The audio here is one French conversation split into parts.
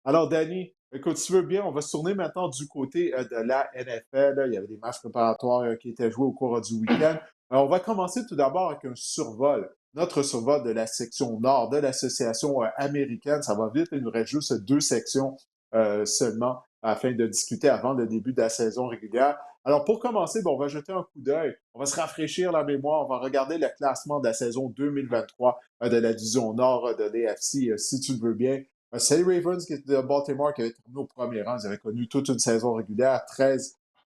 Alors, Danny, écoute, si tu veux bien, on va se tourner maintenant du côté de la NFL. Là. Il y avait des matchs préparatoires qui étaient joués au cours du week-end. Alors, on va commencer tout d'abord avec un survol. Notre survol de la section nord de l'association américaine. Ça va vite, il nous reste juste deux sections seulement afin de discuter avant le début de la saison régulière. Alors, pour commencer, bon, on va jeter un coup d'œil. On va se rafraîchir la mémoire. On va regarder le classement de la saison 2023 de la division nord de l'AFC, si tu le veux bien. C'est les Ravens de Baltimore qui avaient terminé au premier rang. Ils avaient connu toute une saison régulière.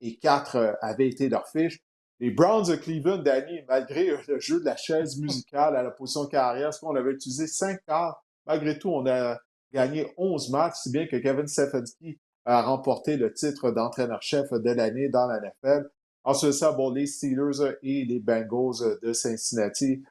13-4 avaient été leur fiche. Les Browns de Cleveland, Danny, malgré le jeu de la chaise musicale à la position de carrière, ce qu'on avait utilisé 5 quarts, malgré tout, on a gagné 11 matchs, si bien que Kevin Stefanski a remporté le titre d'entraîneur-chef de l'année dans la NFL. Ensuite, ça, bon, les Steelers et les Bengals de Cincinnati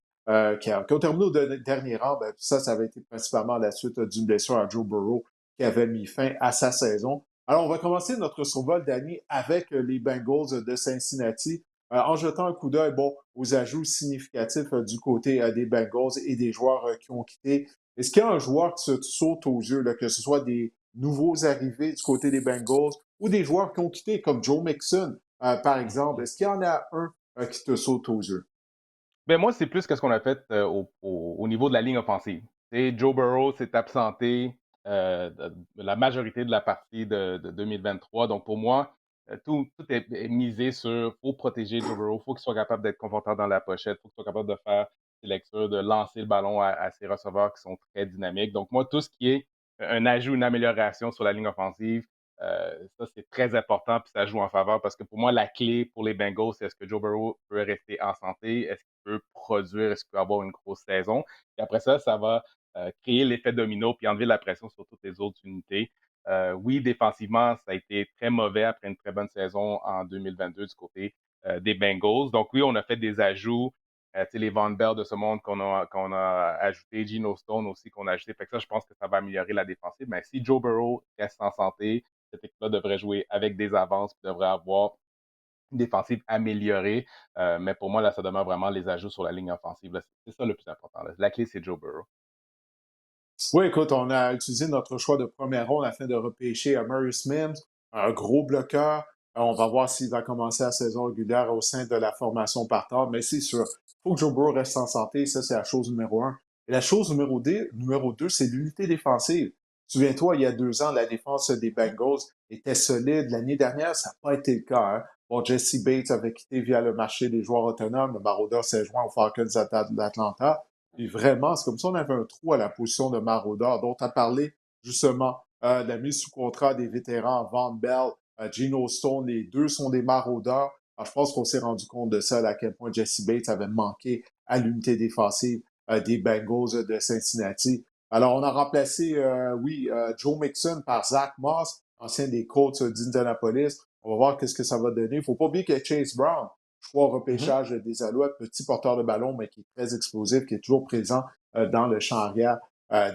qui ont terminé au dernier rang, ben, ça avait été principalement la suite d'une blessure à Joe Burrow qui avait mis fin à sa saison. Alors, on va commencer notre survol d'année avec les Bengals de Cincinnati, en jetant un coup d'œil bon, aux ajouts significatifs du côté des Bengals et des joueurs qui ont quitté. Est-ce qu'il y a un joueur qui se saute aux yeux, là, que ce soit des nouveaux arrivés du côté des Bengals ou des joueurs qui ont quitté, comme Joe Mixon, par exemple? Est-ce qu'il y en a un qui te saute aux yeux? Ben moi, c'est plus que ce qu'on a fait au niveau de la ligne offensive. Joe Burrow s'est absenté de la majorité de la partie de 2023. Donc, pour moi, tout est misé sur faut protéger Joe Burrow, faut qu'il soit capable d'être confortable dans la pochette, faut qu'il soit capable de faire ses lectures, de lancer le ballon à ses receveurs qui sont très dynamiques. Donc, moi, tout ce qui est un ajout, une amélioration sur la ligne offensive, ça, c'est très important, puis ça joue en faveur parce que pour moi, la clé pour les Bengals, c'est est-ce que Joe Burrow peut rester en santé? Est-ce qu'il peut produire? Est-ce qu'il peut avoir une grosse saison? Et après ça, ça va créer l'effet domino puis enlever la pression sur toutes les autres unités. Oui, défensivement, ça a été très mauvais après une très bonne saison en 2022 du côté des Bengals. Donc oui, on a fait des ajouts. Les Von Bell de ce monde qu'on a ajouté, Geno Stone aussi qu'on a ajouté. Fait que ça, je pense que ça va améliorer la défensive. Mais si Joe Burrow reste en santé, cette équipe-là devrait jouer avec des avances, devrait avoir une défensive améliorée. Mais pour moi, là, ça demeure vraiment les ajouts sur la ligne offensive. Là. C'est ça le plus important. Là. La clé, c'est Joe Burrow. Oui, écoute, on a utilisé notre choix de première ronde afin de repêcher Murray Smith, un gros bloqueur. On va voir s'il va commencer la saison régulière au sein de la formation partant, mais c'est sûr. Il faut que Joe Burrow reste en santé, ça c'est la chose numéro un. Et la chose numéro deux, c'est l'unité défensive. Souviens-toi, il y a 2 ans, la défense des Bengals était solide. L'année dernière, ça n'a pas été le cas. Hein. Bon, Jesse Bates avait quitté via le marché des joueurs autonomes. Le Marauder s'est joint aux Falcons d'Atlanta. Et vraiment, c'est comme si on avait un trou à la position de maraudeur dont tu as parlé justement de la mise sous contrat des vétérans Van Bell, Geno Stone, les deux sont des maraudeurs. Alors, je pense qu'on s'est rendu compte de ça, à quel point Jesse Bates avait manqué à l'unité défensive des Bengals de Cincinnati. Alors, on a remplacé, oui, Joe Mixon par Zach Moss, ancien des Colts d'Indianapolis. On va voir qu'est-ce que ça va donner. Il ne faut pas oublier que Chase Brown, choix au Mhm. repêchage des Alouettes, petit porteur de ballon, mais qui est très explosif, qui est toujours présent dans le champ arrière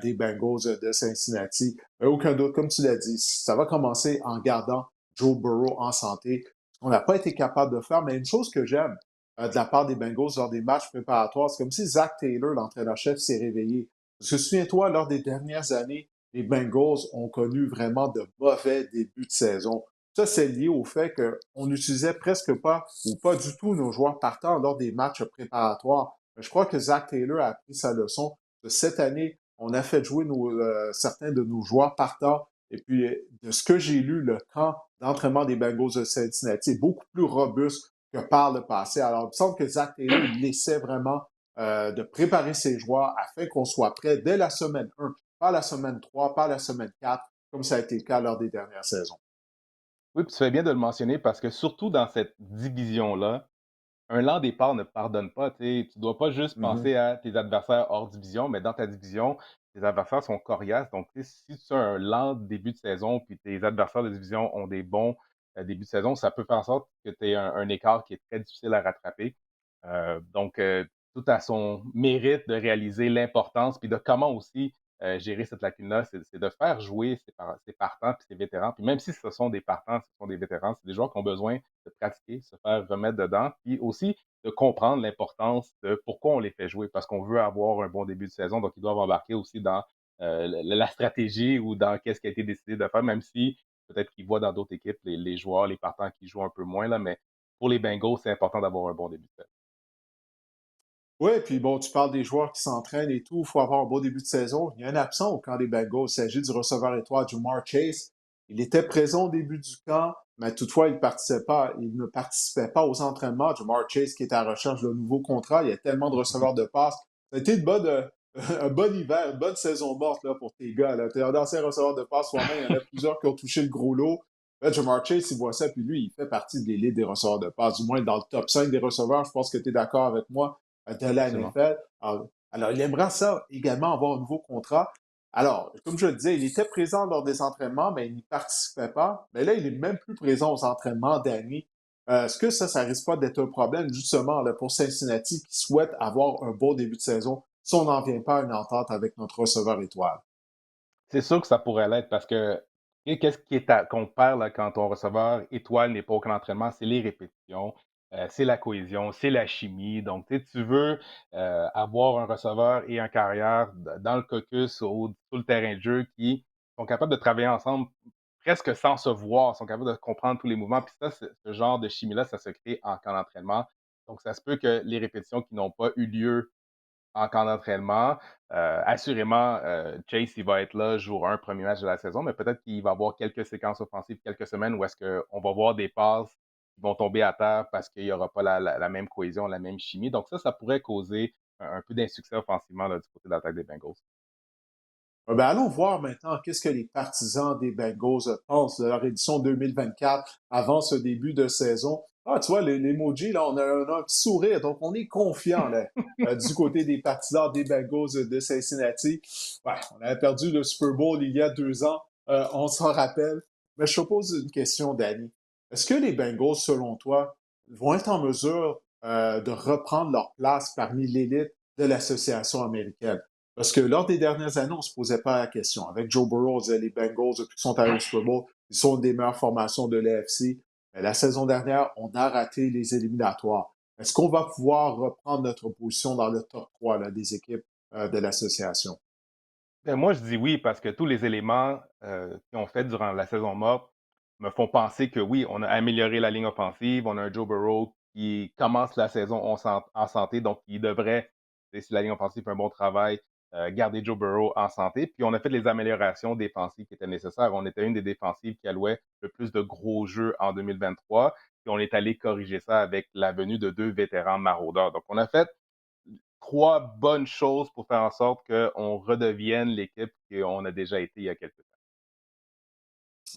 des Bengals de Cincinnati. Aucun doute, comme tu l'as dit, ça va commencer en gardant Joe Burrow en santé. On n'a pas été capable de faire, mais une chose que j'aime de la part des Bengals lors des matchs préparatoires, c'est comme si Zach Taylor, l'entraîneur-chef, s'est réveillé. Parce que souviens-toi, lors des dernières années, les Bengals ont connu vraiment de mauvais débuts de saison. Ça, c'est lié au fait qu'on n'utilisait presque pas ou pas du tout nos joueurs partants lors des matchs préparatoires. Je crois que Zach Taylor a appris sa leçon. Cette année, on a fait jouer certains de nos joueurs partants. Et puis, de ce que j'ai lu, le camp d'entraînement des Bengals de Cincinnati est beaucoup plus robuste que par le passé. Alors, il me semble que Zach Taylor, il essaie vraiment de préparer ses joueurs afin qu'on soit prêt dès la semaine 1, pas la semaine 3, pas la semaine 4, comme ça a été le cas lors des dernières saisons. Oui, puis tu fais bien de le mentionner parce que surtout dans cette division-là, un lent départ ne pardonne pas. Tu ne dois pas juste Mm -hmm. penser à tes adversaires hors division, mais dans ta division, tes adversaires sont coriaces. Donc, si tu as un lent début de saison, puis tes adversaires de division ont des bons débuts de saison, ça peut faire en sorte que tu aies un écart qui est très difficile à rattraper. Donc, tout à son mérite de réaliser l'importance, puis de comment aussi gérer cette lacune-là, c'est de faire jouer ces partants puis ces vétérans. Puis même si ce sont des partants, ce sont des vétérans, c'est des joueurs qui ont besoin de pratiquer, se faire remettre dedans, puis aussi de comprendre l'importance de pourquoi on les fait jouer, parce qu'on veut avoir un bon début de saison, donc ils doivent embarquer aussi dans la stratégie ou dans qu'est-ce qui a été décidé de faire, même si peut-être qu'ils voient dans d'autres équipes les joueurs, les partants qui jouent un peu moins, là, mais pour les Bengals, c'est important d'avoir un bon début de saison. Oui, puis bon, tu parles des joueurs qui s'entraînent et tout. Il faut avoir un beau début de saison. Il y a un absent au camp des Bengals. Il s'agit du receveur étoile Ja'Marr Chase. Il était présent au début du camp, mais toutefois, il ne participait pas aux entraînements. Ja'Marr Chase, qui est à la recherche d'un nouveau contrat, il y a tellement de receveurs de passe. Ça a été un bon hiver, une bonne saison morte là, pour tes gars. Tu es un ancien receveur de passe toi-même. Il y en a plusieurs qui ont touché le gros lot. Là, Ja'Marr Chase, il voit ça, puis lui, il fait partie de l'élite des receveurs de passe, du moins dans le top 5 des receveurs. Je pense que tu es d'accord avec moi de la Absolument. NFL. Alors, il aimerait ça également avoir un nouveau contrat. Alors, comme je le disais, il était présent lors des entraînements, mais il n'y participait pas. Mais là, il est même plus présent aux entraînements, Danny. Est-ce que ça risque pas d'être un problème, justement, là, pour Cincinnati qui souhaite avoir un beau début de saison si on n'en vient pas à une entente avec notre receveur étoile? C'est sûr que ça pourrait l'être parce que qu'est-ce qu'on perd là, quand ton receveur étoile n'est pas au camp d'entraînement? C'est les répétitions, c'est la cohésion, c'est la chimie. Donc, tu veux avoir un receveur et un carrière dans le caucus ou sur le terrain de jeu qui sont capables de travailler ensemble presque sans se voir, sont capables de comprendre tous les mouvements. Puis ça, ce genre de chimie-là, ça se crée en camp d'entraînement. Donc, ça se peut que les répétitions qui n'ont pas eu lieu en camp d'entraînement. Assurément, Chase, il va être là jour 1, premier match de la saison, mais peut-être qu'il va avoir quelques séquences offensives, quelques semaines où est-ce qu'on va voir des passes qui vont tomber à terre parce qu'il n'y aura pas la même cohésion, la même chimie. Donc ça pourrait causer un peu d'insuccès offensivement là, du côté de l'attaque des Bengals. Ben, allons voir maintenant qu'est-ce que les partisans des Bengals pensent de leur édition 2024 avant ce début de saison. Ah, tu vois, l'emoji, là, on a un petit sourire, donc on est confiant là, du côté des partisans des Bengals de Cincinnati. Ouais, on avait perdu le Super Bowl il y a 2 ans, on s'en rappelle. Mais je te pose une question, Danny. Est-ce que les Bengals, selon toi, vont être en mesure de reprendre leur place parmi l'élite de l'association américaine? Parce que lors des dernières années, on ne se posait pas la question. Avec Joe Burrow, on disait les Bengals, depuis qu'ils sont arrivés au Super Bowl, ils sont une des meilleures formations de l'AFC. Mais la saison dernière, on a raté les éliminatoires. Est-ce qu'on va pouvoir reprendre notre position dans le top 3 là, des équipes de l'association? Moi, je dis oui parce que tous les éléments qu'ils ont fait durant la saison morte me font penser que oui, on a amélioré la ligne offensive, on a un Joe Burrow qui commence la saison en santé, donc il devrait, si la ligne offensive fait un bon travail, garder Joe Burrow en santé. Puis on a fait les améliorations défensives qui étaient nécessaires. On était une des défensives qui allouait le plus de gros jeux en 2023, puis on est allé corriger ça avec la venue de 2 vétérans maraudeurs. Donc on a fait 3 bonnes choses pour faire en sorte qu'on redevienne l'équipe qu'on a déjà été il y a quelques temps.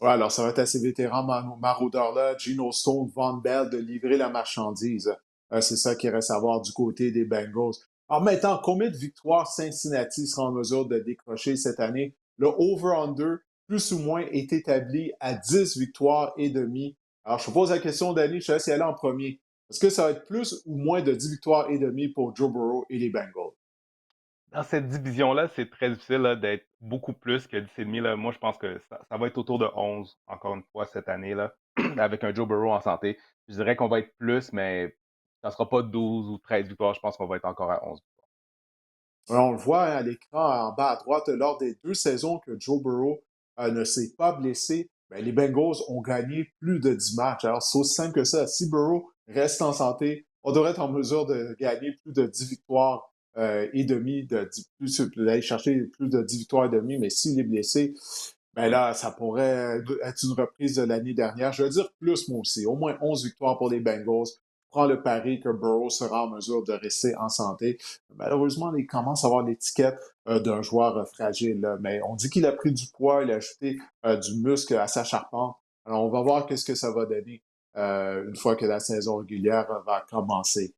Ouais, alors ça va être à ces vétérans maraudeurs-là, Geno Stone, Von Bell, de livrer la marchandise. C'est ça qu'il reste à voir du côté des Bengals. Alors maintenant, combien de victoires Cincinnati sera en mesure de décrocher cette année? Le over-under, plus ou moins, est établi à 10 victoires et demie. Alors, je te pose la question, Danny, je te laisse y aller en premier. Est-ce que ça va être plus ou moins de 10 victoires et demie pour Joe Burrow et les Bengals? Dans cette division-là, c'est très difficile là, d'être beaucoup plus que 10,5. Là. Moi, je pense que ça va être autour de 11, encore une fois, cette année, là, avec un Joe Burrow en santé. Je dirais qu'on va être plus, mais ça ne sera pas 12 ou 13 victoires. Je pense qu'on va être encore à 11. Alors, on le voit hein, à l'écran en bas à droite, lors des 2 saisons que Joe Burrow ne s'est pas blessé, ben, les Bengals ont gagné plus de 10 matchs. Alors, c'est aussi simple que ça. Si Burrow reste en santé, on devrait être en mesure de gagner plus de 10 victoires et demie, d'aller chercher plus de 10 victoires et demie, mais s'il est blessé, ben là, ça pourrait être une reprise de l'année dernière. Je veux dire plus, moi aussi. Au moins 11 victoires pour les Bengals. Prends le pari que Burrow sera en mesure de rester en santé. Malheureusement, il commence à avoir l'étiquette d'un joueur fragile. Là. Mais on dit qu'il a pris du poids, il a ajouté du muscle à sa charpente. Alors, on va voir qu'est-ce que ça va donner une fois que la saison régulière va commencer.